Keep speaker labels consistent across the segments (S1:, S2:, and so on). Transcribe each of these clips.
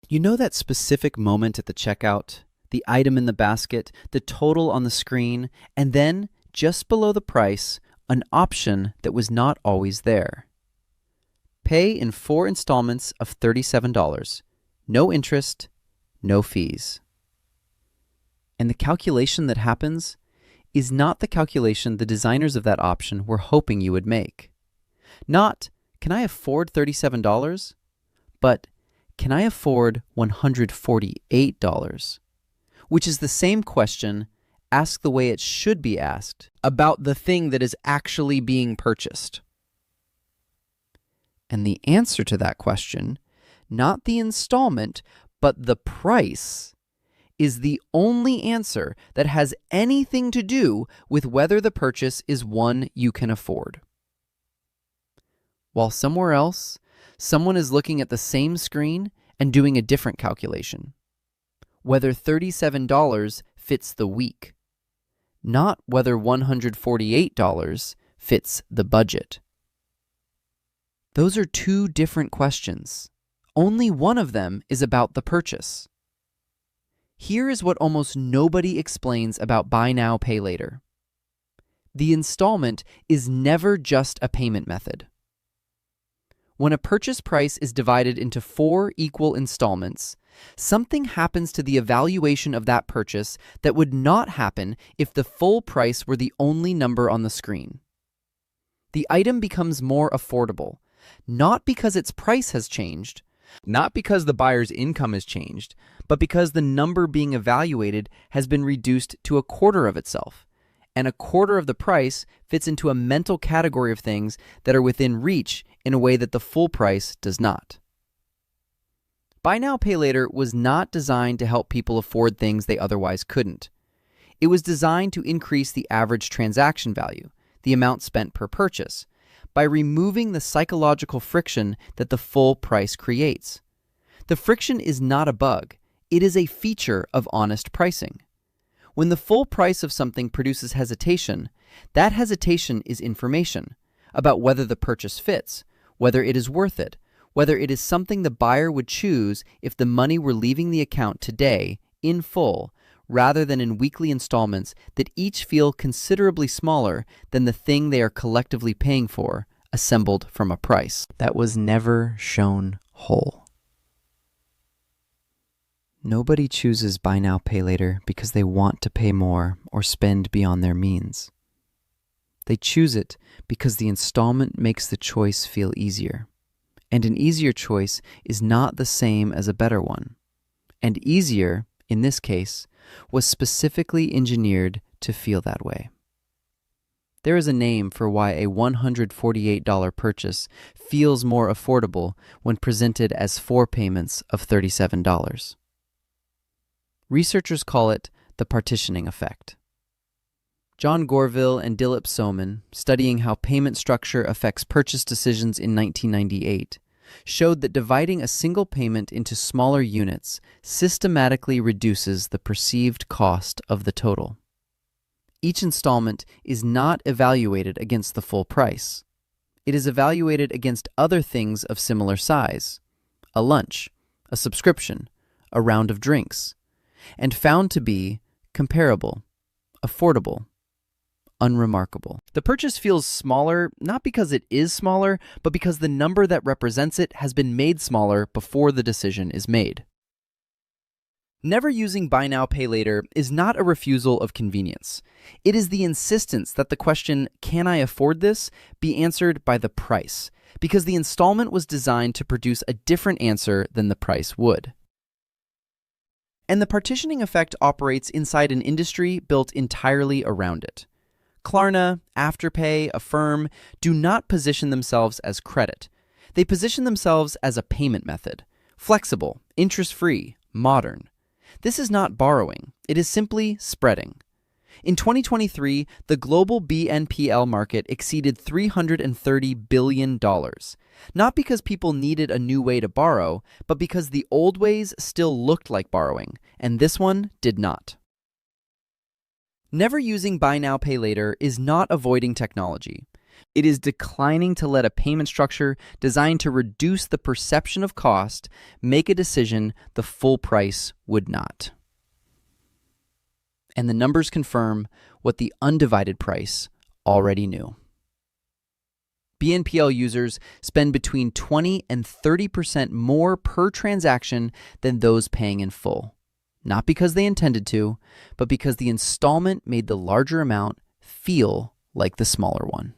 S1: You know that specific moment at the checkout, the item in the basket, the total on the screen, and then, just below the price, an option that was not always there. Pay in 4 installments of $37. No interest, no fees. And the calculation that happens is not the calculation the designers of that option were hoping you would make. Not, can I afford $37? But, can I afford $148? Which is the same question asked the way it should be asked about the thing that is actually being purchased. And the answer to that question, not the installment, but the price, is the only answer that has anything to do with whether the purchase is one you can afford. While somewhere else, someone is looking at the same screen and doing a different calculation. Whether $37 fits the week, not whether $148 fits the budget. Those are two different questions. Only one of them is about the purchase. Here is what almost nobody explains about buy now, pay later. The installment is never just a payment method. When a purchase price is divided into 4 equal installments, something happens to the evaluation of that purchase that would not happen if the full price were the only number on the screen. The item becomes more affordable, not because its price has changed, not because the buyer's income has changed, but because the number being evaluated has been reduced to a quarter of itself, and a quarter of the price fits into a mental category of things that are within reach in a way that the full price does not. Buy now, pay later was not designed to help people afford things they otherwise couldn't. It was designed to increase the average transaction value, the amount spent per purchase, by removing the psychological friction that the full price creates. The friction is not a bug. It is a feature of honest pricing. When the full price of something produces hesitation, that hesitation is information about whether the purchase fits, whether it is worth it, whether it is something the buyer would choose if the money were leaving the account today in full, rather than in weekly installments that each feel considerably smaller than the thing they are collectively paying for, assembled from a price that was never shown whole. Nobody chooses buy now, pay later because they want to pay more or spend beyond their means. They choose it because the installment makes the choice feel easier. And an easier choice is not the same as a better one. And easier, in this case, was specifically engineered to feel that way. There is a name for why a $148 purchase feels more affordable when presented as 4 payments of $37. Researchers call it the partitioning effect. John Gourville and Gourville Soman, studying how payment structure affects purchase decisions in 1998, showed that dividing a single payment into smaller units systematically reduces the perceived cost of the total. Each installment is not evaluated against the full price. It is evaluated against other things of similar size, a lunch, a subscription, a round of drinks, and found to be comparable, affordable, unremarkable. The purchase feels smaller, not because it is smaller, but because the number that represents it has been made smaller before the decision is made. Never using buy now, pay later is not a refusal of convenience. It is the insistence that the question, can I afford this, be answered by the price, because the installment was designed to produce a different answer than the price would. And the partitioning effect operates inside an industry built entirely around it. Klarna, Afterpay, Affirm do not position themselves as credit. They position themselves as a payment method, flexible, interest-free, modern. This is not borrowing. It is simply spreading. In 2023, the global BNPL market exceeded $330 billion, not because people needed a new way to borrow, but because the old ways still looked like borrowing, and this one did not. Never using buy now, pay later is not avoiding technology. It is declining to let a payment structure designed to reduce the perception of cost make a decision the full price would not. And the numbers confirm what the undivided price already knew. BNPL users spend between 20 and 30% more per transaction than those paying in full. Not because they intended to, but because the installment made the larger amount feel like the smaller one.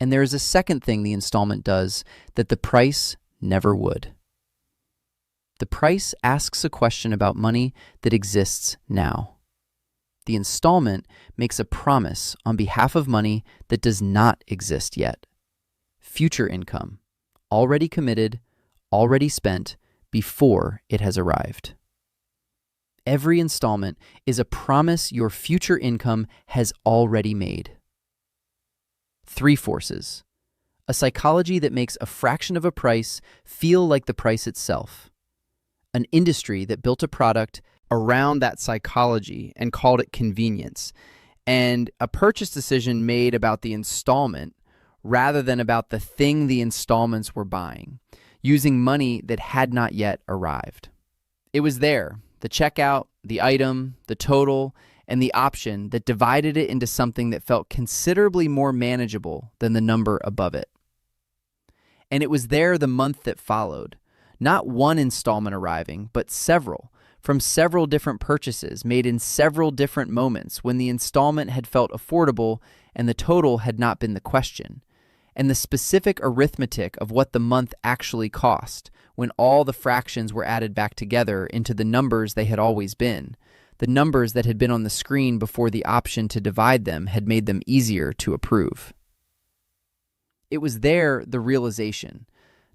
S1: And there is a second thing the installment does that the price never would. The price asks a question about money that exists now. The installment makes a promise on behalf of money that does not exist yet. Future income, already committed, already spent before it has arrived. Every installment is a promise your future income has already made. 3 forces. A psychology that makes a fraction of a price feel like the price itself. An industry that built a product around that psychology and called it convenience. And a purchase decision made about the installment rather than about the thing the installments were buying, using money that had not yet arrived. It was there, the checkout, the item, the total, and the option that divided it into something that felt considerably more manageable than the number above it. And it was there the month that followed, not one installment arriving, but several, from several different purchases made in several different moments when the installment had felt affordable and the total had not been the question, and the specific arithmetic of what the month actually cost when all the fractions were added back together into the numbers they had always been. The numbers that had been on the screen before the option to divide them had made them easier to approve. It was there the realization,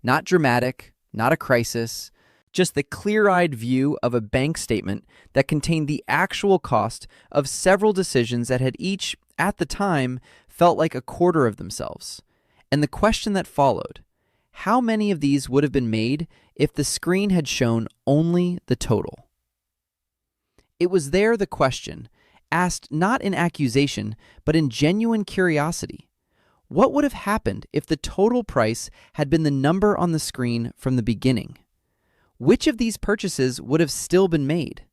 S1: not dramatic, not a crisis, just the clear-eyed view of a bank statement that contained the actual cost of several decisions that had each, at the time, felt like a quarter of themselves. And the question that followed, how many of these would have been made if the screen had shown only the total? It was there the question, asked not in accusation, but in genuine curiosity. What would have happened if the total price had been the number on the screen from the beginning? Which of these purchases would have still been made?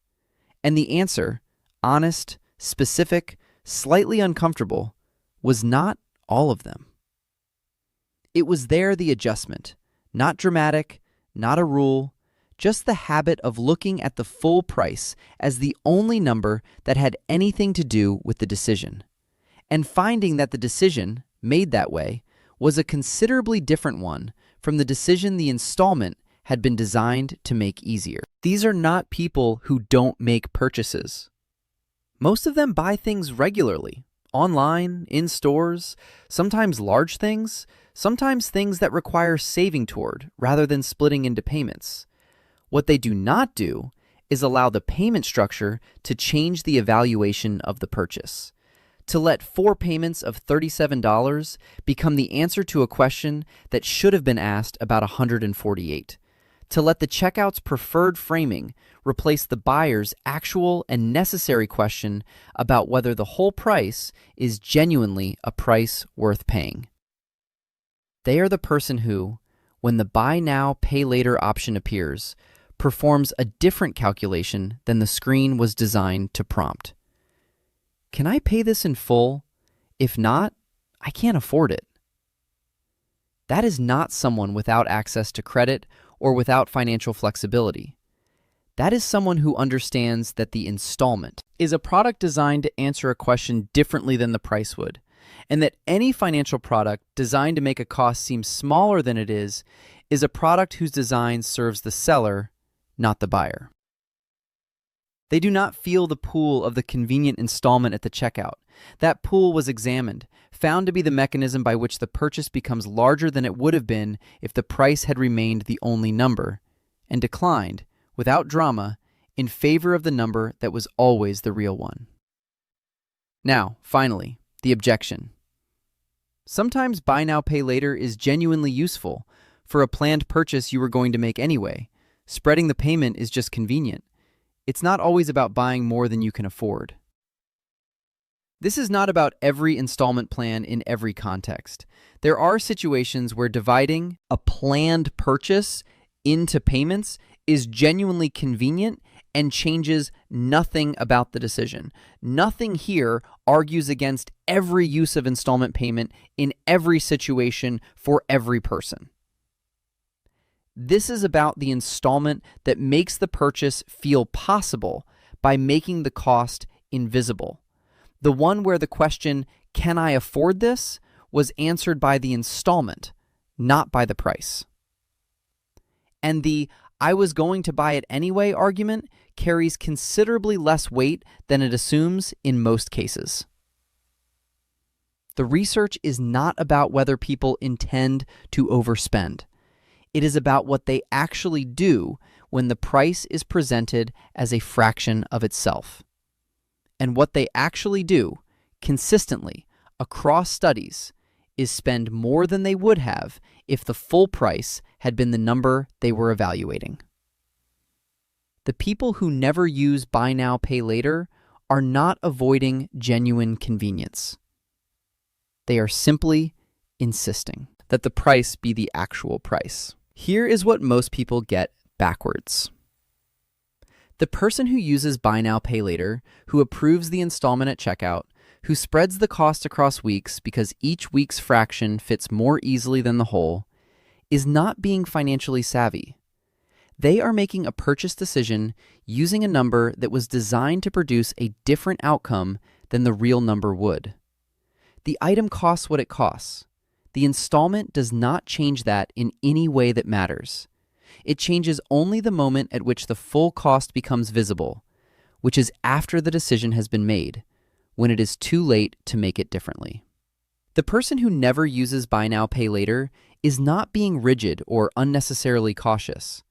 S1: And the answer, honest, specific, slightly uncomfortable, was not all of them. It was there the adjustment, not dramatic, not a rule, just the habit of looking at the full price as the only number that had anything to do with the decision, and finding that the decision, made that way, was a considerably different one from the decision the installment had been designed to make easier. These are not people who don't make purchases. Most of them buy things regularly, online, in stores, sometimes large things, sometimes things that require saving toward rather than splitting into payments. What they do not do is allow the payment structure to change the evaluation of the purchase, to let 4 payments of $37 become the answer to a question that should have been asked about $148, to let the checkout's preferred framing replace the buyer's actual and necessary question about whether the whole price is genuinely a price worth paying. They are the person who, when the buy now, pay later option appears, performs a different calculation than the screen was designed to prompt. Can I pay this in full? If not, I can't afford it. That is not someone without access to credit or without financial flexibility. That is someone who understands that the installment is a product designed to answer a question differently than the price would, and that any financial product designed to make a cost seem smaller than it is a product whose design serves the seller, not the buyer. They do not feel the pull of the convenient installment at the checkout. That pull was examined, found to be the mechanism by which the purchase becomes larger than it would have been if the price had remained the only number, and declined, without drama, in favor of the number that was always the real one. Now, finally, the objection. Sometimes buy now, pay later is genuinely useful for a planned purchase you were going to make anyway. Spreading the payment is just convenient. It's not always about buying more than you can afford. This is not about every installment plan in every context. There are situations where dividing a planned purchase into payments is genuinely convenient and changes nothing about the decision. Nothing here argues against every use of installment payment in every situation for every person. This is about the installment that makes the purchase feel possible by making the cost invisible. The one where the question, "Can I afford this?" was answered by the installment, not by the price. And the "I was going to buy it anyway" argument carries considerably less weight than it assumes in most cases. The research is not about whether people intend to overspend. It is about what they actually do when the price is presented as a fraction of itself. And what they actually do, consistently, across studies, is spend more than they would have if the full price had been the number they were evaluating. The people who never use buy now, pay later are not avoiding genuine convenience. They are simply insisting that the price be the actual price. Here is what most people get backwards. The person who uses buy now, pay later, who approves the installment at checkout, who spreads the cost across weeks because each week's fraction fits more easily than the whole, is not being financially savvy. They are making a purchase decision using a number that was designed to produce a different outcome than the real number would. The item costs what it costs. The installment does not change that in any way that matters. It changes only the moment at which the full cost becomes visible, which is after the decision has been made, when it is too late to make it differently. The person who never uses buy now, pay later is not being rigid or unnecessarily cautious.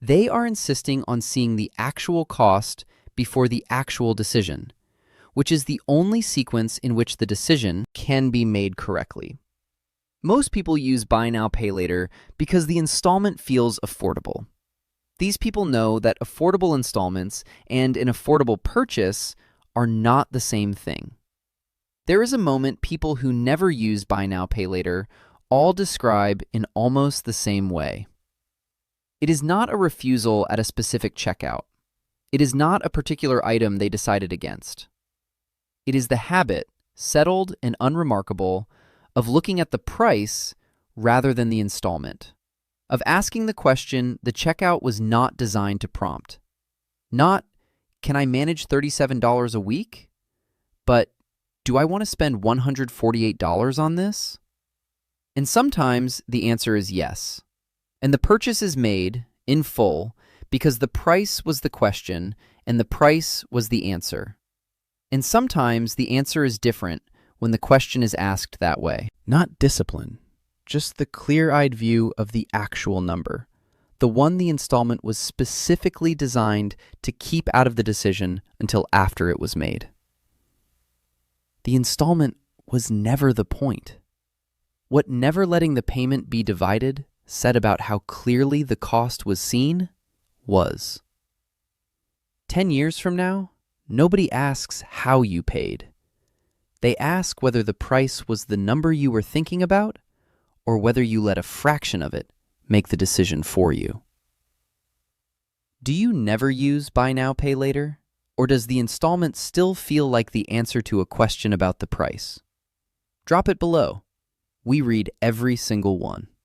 S1: They are insisting on seeing the actual cost before the actual decision, which is the only sequence in which the decision can be made correctly. Most people use buy now, pay later because the installment feels affordable. These people know that affordable installments and an affordable purchase are not the same thing. There is a moment people who never use buy now, pay later all describe in almost the same way. It is not a refusal at a specific checkout. It is not a particular item they decided against. It is the habit, settled and unremarkable, of looking at the price rather than the installment, of asking the question the checkout was not designed to prompt. Not, "Can I manage $37 a week?" but, "Do I want to spend $148 on this?" And sometimes the answer is yes. And the purchase is made in full because the price was the question and the price was the answer. And sometimes the answer is different when the question is asked that way. Not discipline, just the clear-eyed view of the actual number, the one the installment was specifically designed to keep out of the decision until after it was made. The installment was never the point. What never letting the payment be divided said about how clearly the cost was seen was. 10 years from now, nobody asks how you paid. They ask whether the price was the number you were thinking about or whether you let a fraction of it make the decision for you. Do you never use buy now, pay later? Or does the installment still feel like the answer to a question about the price? Drop it below. We read every single one.